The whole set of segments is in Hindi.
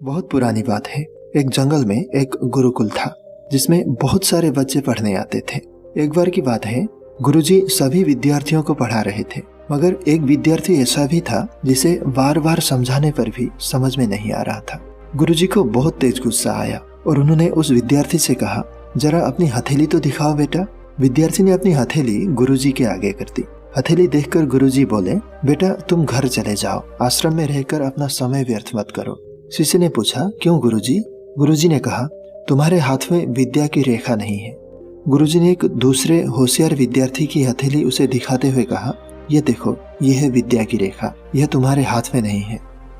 बहुत पुरानी बात है। एक जंगल में एक गुरुकुल था जिसमें बहुत सारे बच्चे पढ़ने आते थे। एक बार की बात है, गुरुजी सभी विद्यार्थियों को पढ़ा रहे थे, मगर एक विद्यार्थी ऐसा भी था जिसे बार बार समझाने पर भी समझ में नहीं आ रहा था। गुरुजी को बहुत तेज गुस्सा आया और उन्होंने उस विद्यार्थी से कहा, जरा अपनी हथेली तो दिखाओ बेटा। विद्यार्थी ने अपनी हथेली गुरुजी के आगे कर दी। हथेली देखकर गुरुजी बोले, बेटा तुम घर चले जाओ, आश्रम में रहकर अपना समय व्यर्थ मत करो। शिष्य ने पूछा, क्यों गुरुजी? गुरुजी ने कहा, तुम्हारे हाथ में विद्या की रेखा नहीं है। गुरुजी ने एक दूसरे होशियार विद्यार्थी की हथेली उसे दिखाते हुए कहा, ये देखो, ये है विद्या की रेखा, यह तुम्हारे हाथ में नहीं है।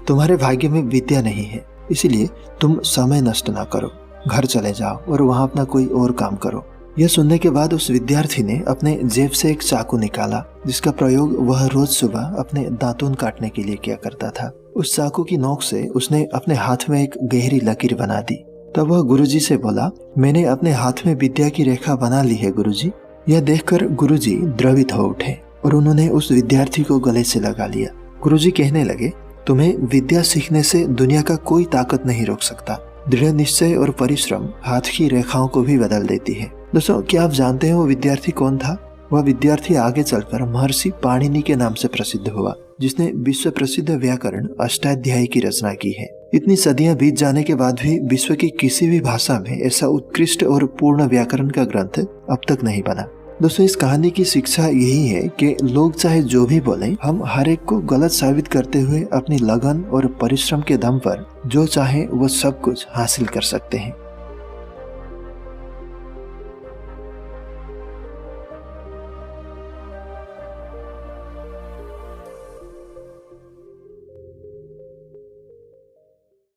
तुम्हारे भाग्य में विद्या नहीं है, इसीलिए तुम समय नष्ट ना करो, घर चले जाओ और वहां अपना कोई और काम करो। यह सुनने के बाद उस विद्यार्थी ने अपने जेब से एक चाकू निकाला, जिसका प्रयोग वह रोज सुबह अपने दातून काटने के लिए किया करता था। उस चाकू की नोक से उसने अपने हाथ में एक गहरी लकीर बना दी। तब वह गुरुजी से बोला, मैंने अपने हाथ में विद्या की रेखा बना ली है गुरुजी। यह देखकर गुरुजी द्रवित हो उठे और उन्होंने उस विद्यार्थी को गले से लगा लिया। गुरुजी कहने लगे, तुम्हें विद्या सीखने से दुनिया का कोई ताकत नहीं रोक सकता। दृढ़ निश्चय और परिश्रम हाथ की रेखाओं को भी बदल देती है। दोस्तों, क्या आप जानते हैं वो विद्यार्थी कौन था? वह विद्यार्थी आगे चलकर महर्षि पाणिनि के नाम से प्रसिद्ध हुआ, जिसने विश्व प्रसिद्ध व्याकरण अष्टाध्यायी की रचना की है। इतनी सदियां बीत जाने के बाद भी विश्व की किसी भी भाषा में ऐसा उत्कृष्ट और पूर्ण व्याकरण का ग्रंथ अब तक नहीं बना। दोस्तों, इस कहानी की शिक्षा यही है कि लोग चाहे जो भी बोलें, हम हर एक को गलत साबित करते हुए अपनी लगन और परिश्रम के दम पर जो चाहे वो सब कुछ हासिल कर सकते हैं।